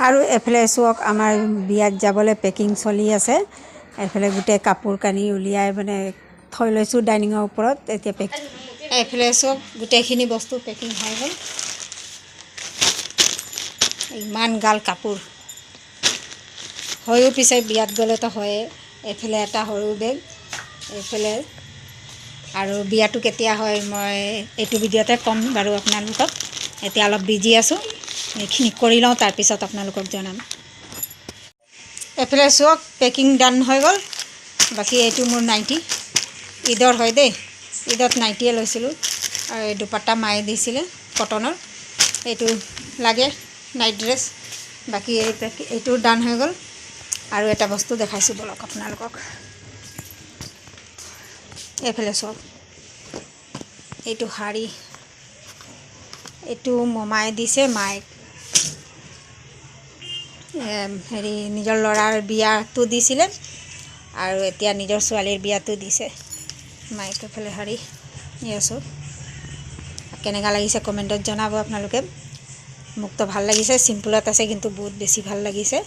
আৰু এফালে চোৱক আমাৰ বিয়াত যাবলৈ পেকিং চলি আছে। এফালে গোটেই কাপোৰ কানি উলিয়াই মানে থৈ লৈছোঁ ডাইনিঙৰ ওপৰত। এতিয়া এইফালে চোৱক গোটেইখিনি বস্তু পেকিং হৈ গ'ল। ইমান গাল কাপোৰ হয়ো, পিছে বিয়াত গ'লেতো হয়ে। এইফালে এটা সৰু বেগ, এইফালে আৰু বিয়াটো কেতিয়া হয় মই এইটো ভিডিঅ'তে ক'ম বাৰু আপোনালোকক। এতিয়া অলপ বিজি আছোঁ, এইখিনি কৰি লওঁ, তাৰপিছত আপোনালোকক জনাম। এইফালে চাওক পেকিং ডান হৈ গ'ল। বাকী এইটো মোৰ নাইটি, ঈদৰ হয় দেই, ঈদত নাইটিয়ে লৈছিলোঁ। আৰু এই দুপাট্টা মায়ে দিছিলে কটনৰ, এইটো লাগে নাইট ড্ৰেছ। বাকী এইটো ডান হৈ গ'ল। আৰু এটা বস্তু দেখাইছোঁ বলক আপোনালোকক। এইফালে চাওক, এইটো শাড়ী, এইটো মমাই দিছে মাইক। হেৰি নিজৰ ল'ৰাৰ বিয়াটো দিছিলে আৰু এতিয়া নিজৰ ছোৱালীৰ বিয়াটো দিছে মাইক। এইফালে শাড়ী আছোঁ, কেনেকুৱা লাগিছে কমেণ্টত জনাব আপোনালোকে। মোকতো ভাল লাগিছে, চিম্পুলত আছে কিন্তু বহুত বেছি ভাল লাগিছে।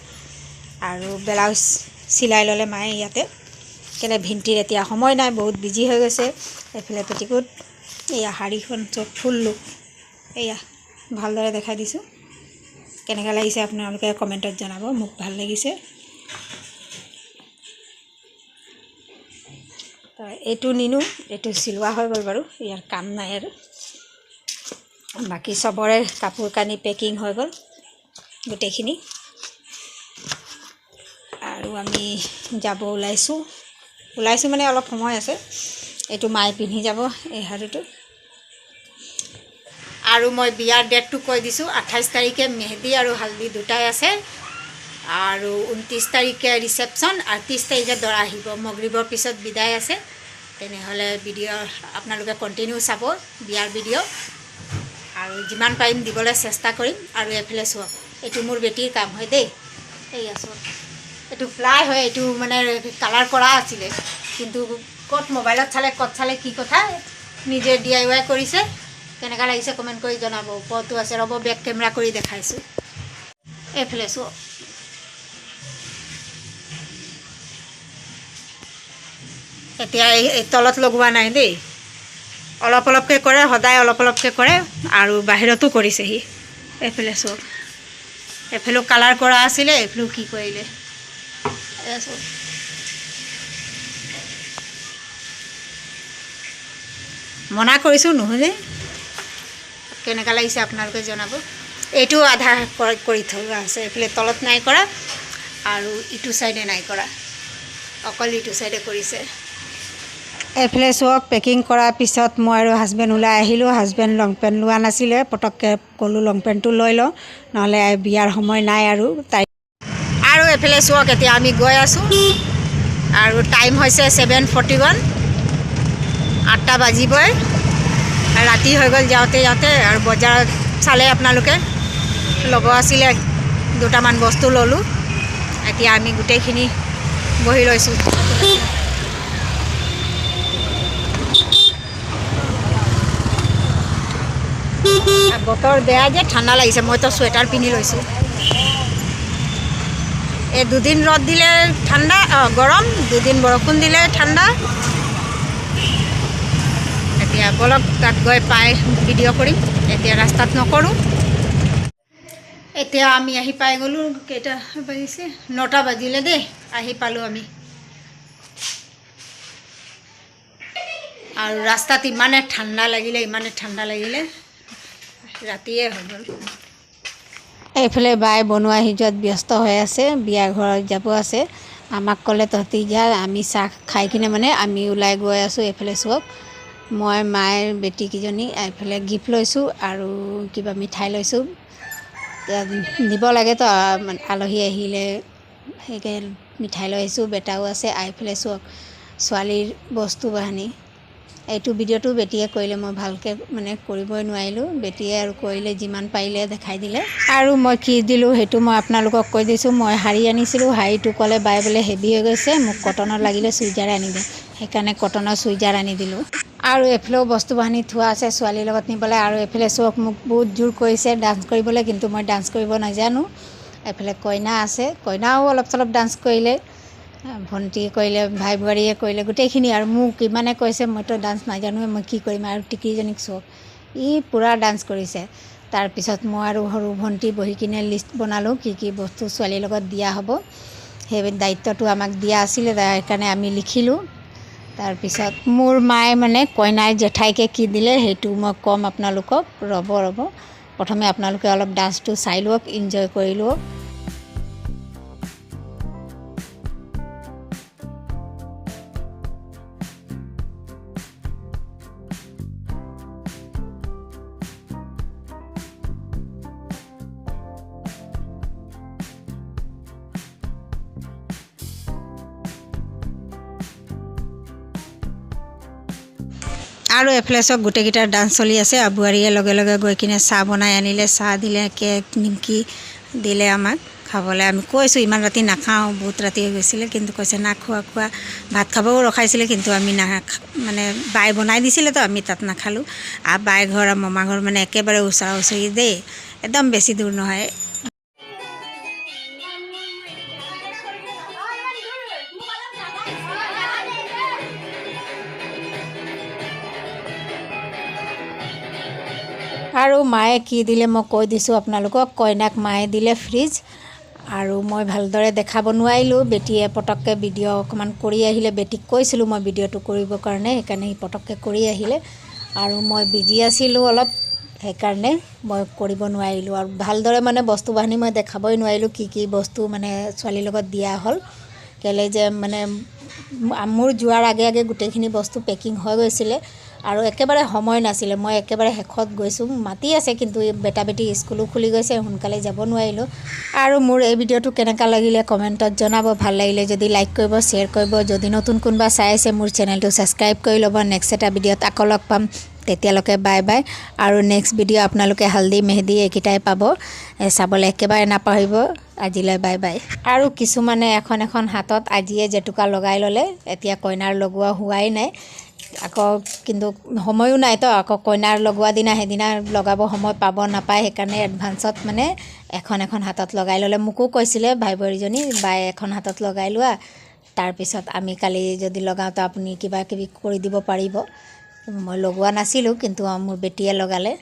আৰু ব্লাউজ চিলাই ল'লে মায়ে ইয়াতে, কেলে ভিণ্টিৰ এতিয়া সময় নাই, বহুত বিজি হৈ গৈছে। এইফালে পেটিকোট, এয়া শাড়ীখন চব ফুল লুক, এয়া ভালদৰে দেখাই দিছোঁ। কেনেকুৱা লাগিছে আপোনালোকে কমেণ্টত জনাব, মোক ভাল লাগিছে। এইটো নিনো, এইটো চিলোৱা হৈ গ'ল বাৰু, ইয়াৰ কাম নাই আৰু। বাকী চবৰে কাপোৰ কানি পেকিং হৈ গ'ল গোটেইখিনি। আৰু আমি যাব ওলাইছোঁ মানে অলপ সময় আছে। এইটো মায়ে পিন্ধি যাব এই শাড়ীটো। আৰু মই বিয়াৰ ডেটটো কৈ দিছোঁ, 28 তাৰিখে মেহেদি আৰু হালদি দুটাই আছে। আৰু 29 তাৰিখে ৰিচেপশ্যন আৰু 30 তাৰিখে দৰা আহিব। মগৰিবৰ পিছত বিদায় আছে। তেনেহ'লে ভিডিঅ' আপোনালোকে কণ্টিনিউ চাব বিয়াৰ ভিডিঅ', আৰু যিমান পাৰিম দিবলৈ চেষ্টা কৰিম। আৰু এইফালে চাওক, এইটো মোৰ বেটীৰ কাম হয় দেই। এইয়া চাওক, এইটো ফ্লাই হয়, এইটো মানে কালাৰ কৰা আছিলে, কিন্তু ক'ত মোবাইলত চালে ক'ত চালে কি কথা, নিজে DIY কৰিছে। কেনেকুৱা লাগিছে কমেণ্ট কৰি জনাব। ওপৰতো আছে, ৰ'ব বেক কেমেৰা কৰি দেখাইছোঁ। এইফালে চাওক, এতিয়া এই তলত লগোৱা নাই দেই, অলপ অলপকৈ কৰে, সদায় অলপ অলপকৈ কৰে। আৰু বাহিৰতো কৰিছেহি। এইফালে চাওক, এইফালেও কালাৰ কৰা আছিলে, এইফালেও কি কৰিলে। চাওক, মনা কৰিছোঁ নুশুনে। কেনেকুৱা লাগিছে আপোনালোকে জনাব। এইটো আধা কৰি থোৱা আছে, এইফালে তলত নাই কৰা আৰু ইটো চাইডে নাই কৰা, অকল ইটো চাইডে কৰিছে। এইফালে চাওক, পেকিং কৰাৰ পিছত মই আৰু হাজবেণ্ড ওলাই আহিলোঁ। হাজবেণ্ড লং পেণ্ট লোৱা নাছিলে, পটককৈ ক'লোঁ লং পেণ্টটো লৈ লওঁ, নহ'লে বিয়াৰ সময় নাই আৰু তাই। আৰু এইফালে চাওক, এতিয়া আমি গৈ আছোঁ আৰু টাইম হৈছে 7:41, 8টা বাজিবই। ৰাতি হৈ গ'ল যাওঁতে যাওঁতে। আৰু বজাৰত চালে আপোনালোকে, ল'ব আছিলে দুটামান বস্তু ল'লোঁ। এতিয়া আমি গোটেইখিনি বহি লৈছোঁ। বতৰ বেয়া যে ঠাণ্ডা লাগিছে, মইতো চুৱেটাৰ পিন্ধি লৈছোঁ। এই দুদিন ৰ'দ দিলে ঠাণ্ডা, গৰম, দুদিন বৰষুণ দিলে ঠাণ্ডা। এতিয়া বলক তাত গৈ পাই ভিডিঅ' কৰিম, এতিয়া ৰাস্তাত নকৰোঁ। এতিয়া আমি আহি পাই গ'লোঁ, কেইটা বাজিছে, 9টা বাজিলে দেই, আহি পালোঁ আমি। আৰু ৰাস্তাত ইমানে ঠাণ্ডা লাগিলে, ৰাতিয়ে হৈ গ'ল। এইফালে বাই বনোৱা সিজোৱাত ব্যস্ত হৈ আছে, বিয়া ঘৰত যাব আছে। আমাক ক'লে তহঁতি যা, আমি চাহ খাই কিনে মানে আমি ওলাই গৈ আছোঁ। এইফালে চাওক, মই মায়ের বেটীকেইজনী, এইফালে গিফ্ট লৈছোঁ আৰু কিবা মিঠাই লৈছোঁ। দিব লাগেতো, আলহী আহিলে সেইকে মিঠাই লৈ আহিছোঁ। বেটাও আছে। এইফালে চাওক, ছোৱালীৰ বস্তু বাহানি। এইটো ভিডিঅ'টো বেটীয়ে কৰিলে, মই ভালকৈ মানে কৰিবই নোৱাৰিলোঁ। বেটীয়ে আৰু কৰিলে, যিমান পাৰিলে দেখাই দিলে। আৰু মই কি দিলোঁ সেইটো মই আপোনালোকক কৈ দিছোঁ। মই শাড়ী আনিছিলোঁ, শাড়ীটো ক'লে বাই বোলে হেভি হৈ গৈছে, মোক কটনৰ লাগিলে চুইজাৰ আনি দিওঁ, সেইকাৰণে কটনৰ চুইজাৰ আনি দিলোঁ। আৰু এইফালেও বস্তু বাহানি থোৱা আছে ছোৱালীৰ লগত নিবলৈ। আৰু এইফালে চাওক, মোক বহুত জোৰ কৰিছে ডান্স কৰিবলৈ, কিন্তু মই ডান্স কৰিব নাজানো। এইফালে কইনা আছে, কইনাও অলপ চলপ ডান্স কৰিলে, ভণ্টি কৰিলে, ভাই বোৱাৰীয়ে কৰিলে, গোটেইখিনি। আৰু মোক ইমানে কৈছে মইতো ডান্স নাজানোৱে, মই কি কৰিম, আৰু টিকলিজনীক চব ই পূৰা ডান্স কৰিছে। তাৰপিছত মই আৰু সৰু ভণ্টি বহি কিনে লিষ্ট বনালোঁ কি কি বস্তু ছোৱালীৰ লগত দিয়া হ'ব। সেই দায়িত্বটো আমাক দিয়া আছিলে, সেইকাৰণে আমি লিখিলোঁ। তাৰপিছত মোৰ মায়ে মানে কইনাই জেঠাইকে কি দিলে সেইটো মই ক'ম আপোনালোকক। ৰ'ব প্ৰথমে আপোনালোকে অলপ ডান্সটো চাই লওক, এনজয় কৰি লওক। আৰু এফালে চব গোটেইকেইটাৰ ডান্স চলি আছে। আৰু বোৱাৰীয়ে লগে লগে গৈ কিনে চাহ বনাই আনিলে, চাহ দিলে, কেক নিমকি দিলে আমাক খাবলৈ। আমি কৈছোঁ ইমান ৰাতি নাখাওঁ, বহুত ৰাতি হৈ গৈছিলে, কিন্তু কৈছে না খোৱা ভাত খাবও ৰখাইছিলে, কিন্তু আমি মানে বাই বনাই দিছিলে তো আমি তাত নাখালোঁ। আৰু বাই ঘৰ আৰু মামা ঘৰ মানে একেবাৰে ওচৰা ওচৰি দেই, একদম বেছি দূৰ নহয়। আৰু মায়ে কি দিলে মই কৈ দিছোঁ আপোনালোকক। কইনাক মায়ে দিলে ফ্ৰিজ। আৰু মই ভালদৰে দেখাব নোৱাৰিলোঁ, বেটীয়ে পটককৈ ভিডিঅ' অকণমান কৰি আহিলে। বেটীক কৈছিলোঁ মই ভিডিঅ'টো কৰিবৰ কাৰণে, সেইকাৰণে সি পটককৈ কৰি আহিলে। আৰু মই বিজি আছিলোঁ অলপ, সেইকাৰণে মই কৰিব নোৱাৰিলোঁ। আৰু ভালদৰে মানে বস্তু বাহানি মই দেখাবই নোৱাৰিলোঁ কি কি বস্তু মানে ছোৱালীৰ লগত দিয়া হ'ল। কেলৈ যে মানে মোৰ যোৱাৰ আগে আগে গোটেইখিনি বস্তু পেকিং হৈ গৈছিলে, আৰু একেবাৰে সময় নাছিলে। মই একেবাৰে শেষত গৈছোঁ, মাতি আছে, কিন্তু বেটা বেটি স্কুলো খুলি গৈছে, সোনকালে যাব নোৱাৰিলোঁ। আৰু মোৰ এই ভিডিঅ'টো কেনেকুৱা লাগিলে কমেণ্টত জনাব। ভাল লাগিলে যদি লাইক কৰিব, শ্বেয়াৰ কৰিব। যদি নতুন কোনোবা চাই আছে মোৰ চেনেলটো ছাবস্ক্ৰাইব কৰি ল'ব। নেক্সট এটা ভিডিঅ'ত আকৌ লগ পাম, তেতিয়ালৈকে বাই বাই। আৰু নেক্সট ভিডিঅ' আপোনালোকে হালদি মেহেদি এইকেইটাই পাব, চাবলৈ একেবাৰে নাপাহৰিব। আজিলৈ বাই বাই। আৰু কিছুমানে এখন হাতত আজিয়ে জেতুকা লগাই ল'লে, এতিয়া কইনাৰ লগোৱা হোৱাই নাই আকৌ, কিন্তু সময়ো নাই তো। আকৌ কইনাৰ লগোৱা দিনা সেইদিনা লগাব সময় পাব নাপায়, সেইকাৰণে এডভান্সত মানে এখন হাতত লগাই ল'লে। মোকো কৈছিলে ভাই বোৱাৰীজনী, বাই এখন হাতত লগাই লোৱা, তাৰপিছত আমি কালি যদি লগাওঁ তো আপুনি কিবা কিবি কৰি দিব পাৰিব। মই লগোৱা নাছিলোঁ, কিন্তু মোৰ বেটীয়ে লগালে।